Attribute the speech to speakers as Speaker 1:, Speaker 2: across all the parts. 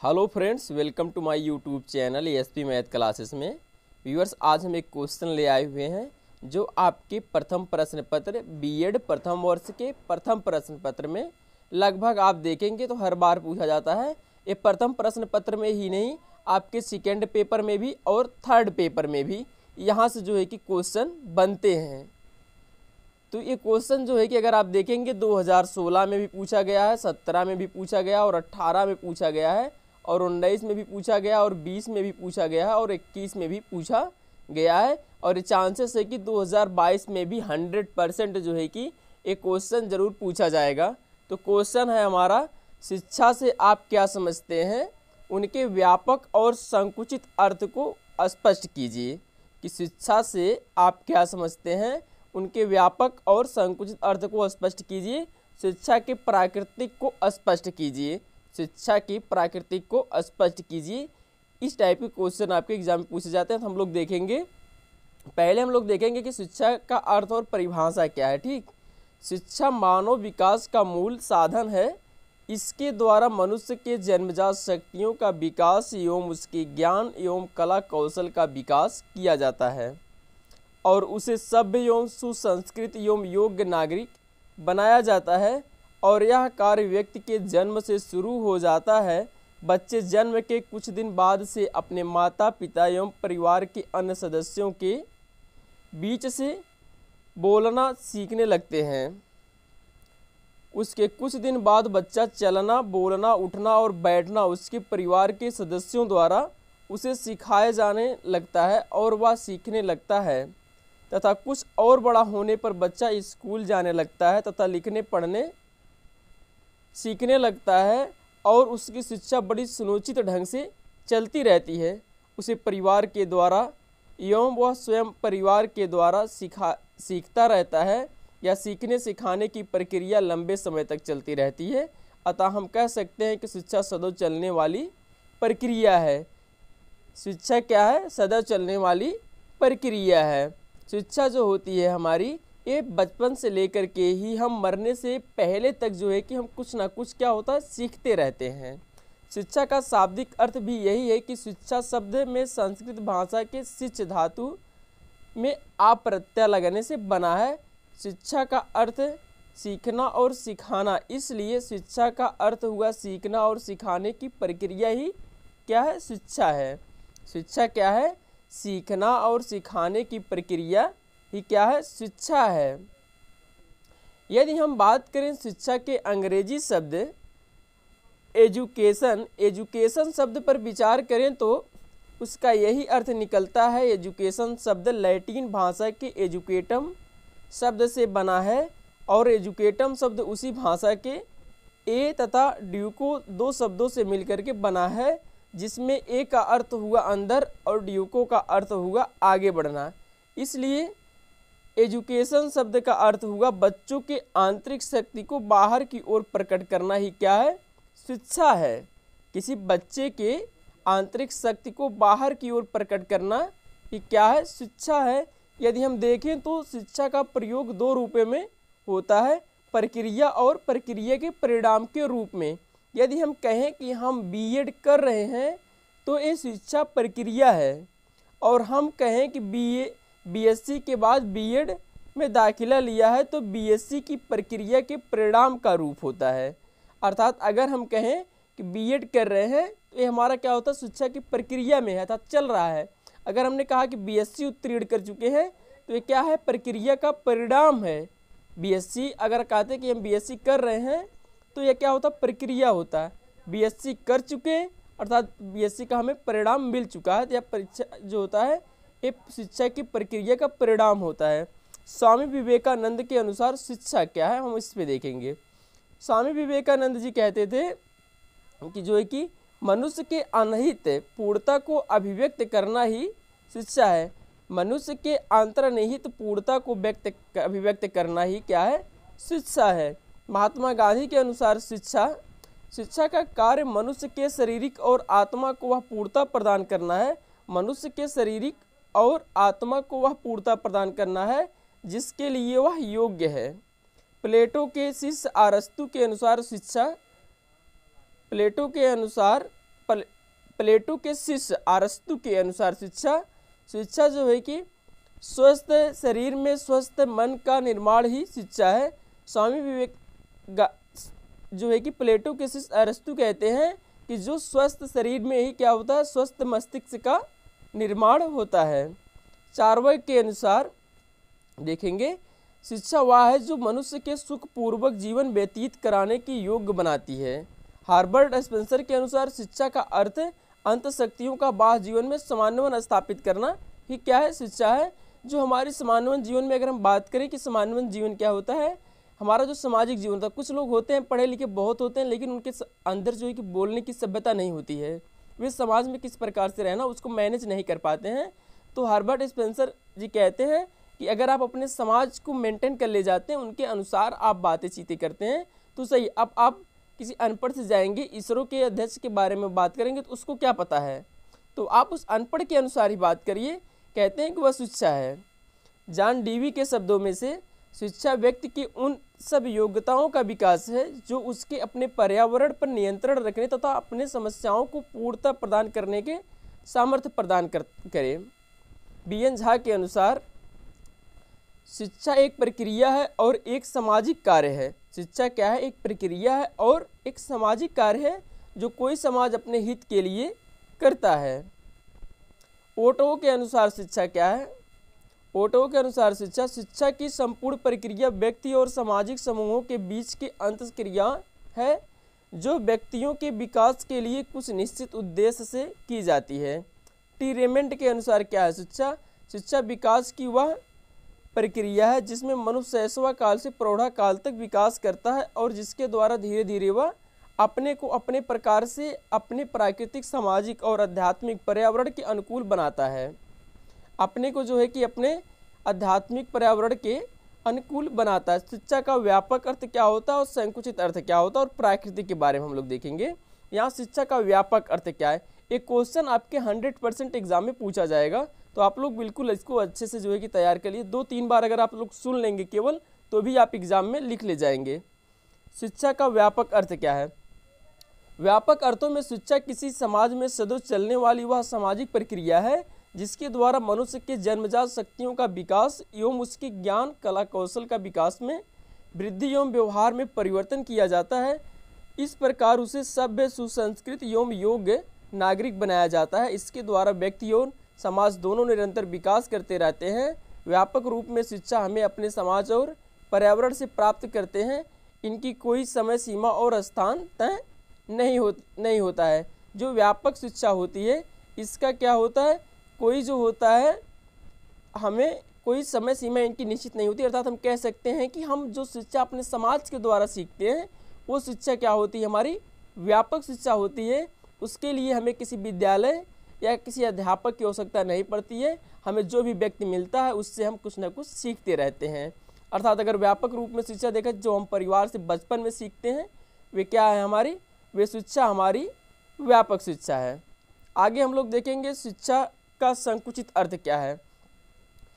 Speaker 1: Hello friends, welcome to my YouTube channel ASP math classes में। Viewers, आज हम एक क्वेश्चन ले आए हुए हैं जो आपके प्रथम प्रश्न पत्र बीएड प्रथम वर्ष के प्रथम प्रश्न पत्र में लगभग आप देखेंगे तो हर बार पूछा जाता है। ये प्रथम प्रश्न पत्र में ही नहीं, आपके सेकेंड पेपर में भी और थर्ड पेपर में भी यहाँ से जो है कि क्वेश्चन बनते हैं। तो ये क्वेश्चन जो है कि अगर आप देखेंगे 2016 में भी पूछा गया है, 17 में भी पूछा गया और 18 में पूछा गया है और 19 में भी पूछा गया और 20 में भी पूछा गया है और 21 में भी पूछा गया है। और ये चांसेस है कि 2022 में भी 100% जो है कि एक क्वेश्चन जरूर पूछा जाएगा। तो क्वेश्चन है हमारा, शिक्षा से आप क्या समझते हैं, उनके व्यापक और संकुचित अर्थ को स्पष्ट कीजिए। कि शिक्षा से आप क्या समझते हैं, उनके व्यापक और संकुचित अर्थ को स्पष्ट कीजिए। शिक्षा के प्राकृतिक को स्पष्ट कीजिए। शिक्षा की प्राकृतिक को स्पष्ट कीजिए। इस टाइप के क्वेश्चन आपके एग्जाम में पूछे जाते हैं। तो हम लोग देखेंगे, पहले हम लोग देखेंगे कि शिक्षा का अर्थ और परिभाषा क्या है। ठीक, शिक्षा मानव विकास का मूल साधन है। इसके द्वारा मनुष्य के जन्मजात शक्तियों का विकास एवं उसके ज्ञान एवं कला कौशल का विकास किया जाता है और उसे सभ्य एवं सुसंस्कृत एवं योग्य नागरिक बनाया जाता है। और यह कार्य व्यक्ति के जन्म से शुरू हो जाता है। बच्चे जन्म के कुछ दिन बाद से अपने माता पिता एवं परिवार के अन्य सदस्यों के बीच से बोलना सीखने लगते हैं। उसके कुछ दिन बाद बच्चा चलना, बोलना, उठना और बैठना उसके परिवार के सदस्यों द्वारा उसे सिखाए जाने लगता है और वह सीखने लगता है तथा कुछ और बड़ा होने पर बच्चा स्कूल जाने लगता है तथा लिखने पढ़ने सीखने लगता है और उसकी शिक्षा बड़ी सुनिश्चित ढंग से चलती रहती है। उसे परिवार के द्वारा एवं वह स्वयं परिवार के द्वारा सीखता रहता है या सीखने सिखाने की प्रक्रिया लंबे समय तक चलती रहती है। अतः हम कह सकते हैं कि शिक्षा सदैव चलने वाली प्रक्रिया है। शिक्षा क्या है? सदैव चलने वाली प्रक्रिया है। शिक्षा जो होती है हमारी, ये बचपन से लेकर के ही हम मरने से पहले तक जो है कि हम कुछ ना कुछ क्या होता है सीखते रहते हैं। शिक्षा का शाब्दिक अर्थ भी यही है कि शिक्षा शब्द में संस्कृत भाषा के शिक्ष धातु में आ प्रत्यय लगने से बना है। शिक्षा का अर्थ सीखना और सिखाना, इसलिए शिक्षा का अर्थ हुआ सीखना और सिखाने की प्रक्रिया ही क्या है? शिक्षा है। शिक्षा क्या है? सीखना और सिखाने की प्रक्रिया ही क्या है? शिक्षा है। यदि हम बात करें शिक्षा के अंग्रेजी शब्द एजुकेशन शब्द पर विचार करें तो उसका यही अर्थ निकलता है। एजुकेशन शब्द लैटिन भाषा के एजुकेटम शब्द से बना है और एजुकेटम शब्द उसी भाषा के ए तथा ड्यूको दो शब्दों से मिलकर के बना है, जिसमें ए का अर्थ हुआ अंदर और ड्यूको का अर्थ हुआ आगे बढ़ना। इसलिए एजुकेशन शब्द का अर्थ हुआ बच्चों के आंतरिक शक्ति को बाहर की ओर प्रकट करना ही क्या है? शिक्षा है। किसी बच्चे के आंतरिक शक्ति को बाहर की ओर प्रकट करना ही क्या है? शिक्षा है। यदि हम देखें तो शिक्षा का प्रयोग दो रूपों में होता है, प्रक्रिया और प्रक्रिया के परिणाम के रूप में। यदि हम कहें कि हम बीएड कर रहे हैं तो ये शिक्षा प्रक्रिया है, और हम कहें कि बीएससी के बाद बीएड में दाखिला लिया है तो बीएससी की प्रक्रिया के परिणाम का रूप होता है। अर्थात अगर हम कहें कि बीएड कर रहे हैं तो ये हमारा क्या होता है? शिक्षा की प्रक्रिया में है, अर्थात चल रहा है। अगर हमने कहा कि बीएससी उत्तीर्ण कर चुके हैं तो ये क्या है? प्रक्रिया का परिणाम है। बीएससी अगर कहते हैं कि हम बीएससी कर रहे हैं तो यह क्या होता है? प्रक्रिया होता है। बीएससी कर चुके अर्थात बीएससी का हमें परिणाम मिल चुका है, या परीक्षा जो होता है ये शिक्षा की प्रक्रिया का परिणाम होता है। स्वामी विवेकानंद के अनुसार शिक्षा क्या है, हम इस पे देखेंगे। स्वामी विवेकानंद जी कहते थे कि जो है कि मनुष्य के अनहित पूर्णता को अभिव्यक्त करना ही शिक्षा है। मनुष्य के अंतर्निहित पूर्णता को अभिव्यक्त करना ही क्या है? शिक्षा है। महात्मा गांधी के अनुसार शिक्षा का कार्य मनुष्य के शारीरिक और आत्मा को वह पूर्णता प्रदान करना है। मनुष्य के शारीरिक और आत्मा को वह पूर्णता प्रदान करना है जिसके लिए वह योग्य है। प्लेटो के शिष्य अरस्तु के अनुसार प्लेटो के शिष्य अरस्तु के अनुसार शिक्षा जो है कि स्वस्थ शरीर में स्वस्थ मन का निर्माण ही शिक्षा है। स्वामी विवेक जो है कि प्लेटो के शिष्य अरस्तु कहते हैं कि जो स्वस्थ शरीर में ही क्या होता है, स्वस्थ मस्तिष्क का निर्माण होता है। चार्वाक के अनुसार देखेंगे शिक्षा वह है जो मनुष्य के सुखपूर्वक जीवन व्यतीत कराने की योग्य बनाती है। हार्बर्ट स्पेंसर के अनुसार शिक्षा का अर्थ अंत शक्तियों का बाह्य जीवन में समानवन स्थापित करना ही क्या है, शिक्षा है। जो हमारी समानवन जीवन में अगर हम बात करें कि समानवन जीवन क्या होता है, हमारा जो सामाजिक जीवन था, कुछ लोग होते हैं पढ़े लिखे बहुत होते हैं लेकिन उनके अंदर जो है कि बोलने की सभ्यता नहीं होती है, वे समाज में किस प्रकार से रहना उसको मैनेज नहीं कर पाते हैं। तो हार्बर्ट स्पेंसर जी कहते हैं कि अगर आप अपने समाज को मेंटेन कर ले जाते हैं, उनके अनुसार आप बातें चीतें करते हैं तो सही। अब आप किसी अनपढ़ से जाएंगे, इसरो के अध्यक्ष के बारे में बात करेंगे तो उसको क्या पता है, तो आप उस अनपढ़ के अनुसार ही बात करिए, कहते हैं कि वह शिक्षा है। जॉन डीवी के शब्दों में से शिक्षा व्यक्ति की उन सब योग्यताओं का विकास है जो उसके अपने पर्यावरण पर नियंत्रण रखने तथा अपने समस्याओं को पूर्णता प्रदान करने के सामर्थ्य प्रदान करे। बीएन झा के अनुसार शिक्षा एक प्रक्रिया है और एक सामाजिक कार्य है। शिक्षा क्या है, एक प्रक्रिया है और एक सामाजिक कार्य है जो कोई समाज अपने हित के लिए करता है। ओटो के अनुसार शिक्षा क्या है, ओटो के अनुसार शिक्षा की संपूर्ण प्रक्रिया व्यक्ति और सामाजिक समूहों के बीच की अंतःक्रिया है जो व्यक्तियों के विकास के लिए कुछ निश्चित उद्देश्य से की जाती है। टी रेमंड के अनुसार क्या है, शिक्षा विकास की वह प्रक्रिया है जिसमें मनुष्य शैशव काल से प्रौढ़ा काल तक विकास करता है और जिसके द्वारा धीरे धीरे वह अपने को अपने प्रकार से अपने प्राकृतिक, सामाजिक और आध्यात्मिक पर्यावरण के अनुकूल बनाता है। अपने को जो है कि अपने आध्यात्मिक पर्यावरण के अनुकूल बनाता है। शिक्षा का व्यापक अर्थ क्या होता है और संकुचित अर्थ क्या होता है और प्राकृतिक के बारे में हम लोग देखेंगे। यहाँ शिक्षा का व्यापक अर्थ क्या है, एक क्वेश्चन आपके 100% एग्जाम में पूछा जाएगा, तो आप लोग बिल्कुल इसको अच्छे से जो है कि तैयार करिए। 2-3 बार अगर आप लोग सुन लेंगे केवल तो भी आप एग्जाम में लिख ले जाएंगे। शिक्षा का व्यापक अर्थ क्या है, व्यापक अर्थों में शिक्षा किसी समाज में सदैव चलने वाली वह सामाजिक प्रक्रिया है जिसके द्वारा मनुष्य के जन्मजात शक्तियों का विकास एवं उसके ज्ञान, कला, कौशल का विकास में वृद्धि एवं व्यवहार में परिवर्तन किया जाता है। इस प्रकार उसे सभ्य, सुसंस्कृत एवं योग्य नागरिक बनाया जाता है। इसके द्वारा व्यक्ति और समाज दोनों निरंतर विकास करते रहते हैं। व्यापक रूप में शिक्षा हमें अपने समाज और पर्यावरण से प्राप्त करते हैं। इनकी कोई समय सीमा और स्थान तय नहीं होता है। जो व्यापक शिक्षा होती है इसका क्या होता है, कोई जो होता है हमें कोई समय सीमा इनकी निश्चित नहीं होती। अर्थात हम कह सकते हैं कि हम जो शिक्षा अपने समाज के द्वारा सीखते हैं वो शिक्षा क्या होती है, हमारी व्यापक शिक्षा होती है। उसके लिए हमें किसी विद्यालय या किसी अध्यापक की आवश्यकता नहीं पड़ती है। हमें जो भी व्यक्ति मिलता है उससे हम कुछ ना कुछ सीखते रहते हैं। अर्थात अगर व्यापक रूप में शिक्षा देखा जो हम परिवार से बचपन में सीखते हैं वे क्या है हमारी, वे शिक्षा हमारी व्यापक शिक्षा है। आगे हम लोग देखेंगे शिक्षा का संकुचित अर्थ क्या है।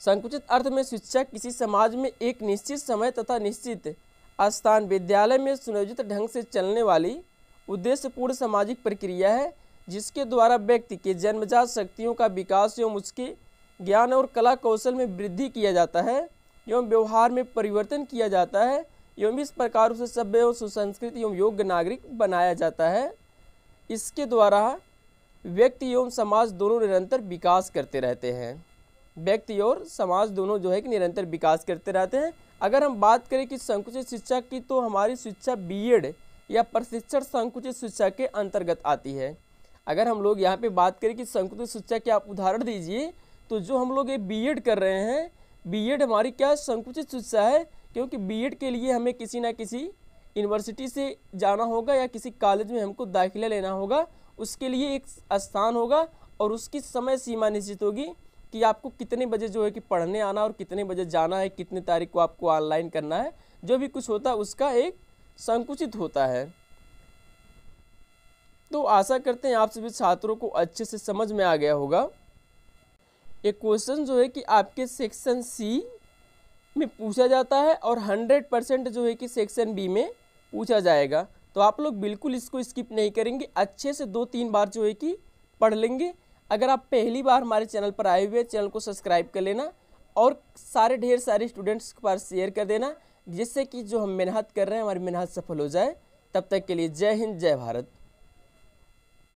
Speaker 1: संकुचित अर्थ में शिक्षा किसी समाज में एक निश्चित समय तथा निश्चित स्थान विद्यालय में सुनियोजित ढंग से चलने वाली उद्देश्यपूर्ण सामाजिक प्रक्रिया है जिसके द्वारा व्यक्ति के जन्मजात शक्तियों का विकास एवं उसके ज्ञान और कला कौशल में वृद्धि किया जाता है एवं व्यवहार में परिवर्तन किया जाता है एवं इस प्रकार उसे सभ्य एवं सुसंस्कृत एवं योग्य नागरिक बनाया जाता है। इसके द्वारा व्यक्ति एवं समाज दोनों निरंतर विकास करते रहते हैं। व्यक्ति और समाज दोनों जो है कि निरंतर विकास करते रहते हैं। अगर हम बात करें कि संकुचित शिक्षा की तो हमारी शिक्षा बीएड या प्रशिक्षण संकुचित शिक्षा के अंतर्गत आती है। अगर हम लोग यहाँ पे बात करें कि संकुचित शिक्षा के आप उदाहरण दीजिए तो जो हम लोग ये बीएड कर रहे हैं, बीएड हमारी क्या संकुचित शिक्षा है, क्योंकि बीएड के लिए हमें किसी ना किसी यूनिवर्सिटी से जाना होगा या किसी कॉलेज में हमको दाखिला लेना होगा। उसके लिए एक स्थान होगा और उसकी समय सीमा निश्चित होगी कि आपको कितने बजे जो है कि पढ़ने आना और कितने बजे जाना है, कितने तारीख को आपको ऑनलाइन करना है, जो भी कुछ होता है उसका एक संकुचित होता है। तो आशा करते हैं आप सभी छात्रों को अच्छे से समझ में आ गया होगा। एक क्वेश्चन जो है कि आपके सेक्शन सी में पूछा जाता है और 100% जो है कि सेक्शन बी में पूछा जाएगा। तो आप लोग बिल्कुल इसको स्किप नहीं करेंगे, अच्छे से 2-3 बार जो है कि पढ़ लेंगे। अगर आप पहली बार हमारे चैनल पर आए हुए, चैनल को सब्सक्राइब कर लेना और सारे ढेर सारे स्टूडेंट्स के पास शेयर कर देना, जिससे कि जो हम मेहनत कर रहे हैं हमारी मेहनत सफल हो जाए। तब तक के लिए जय हिंद, जय भारत।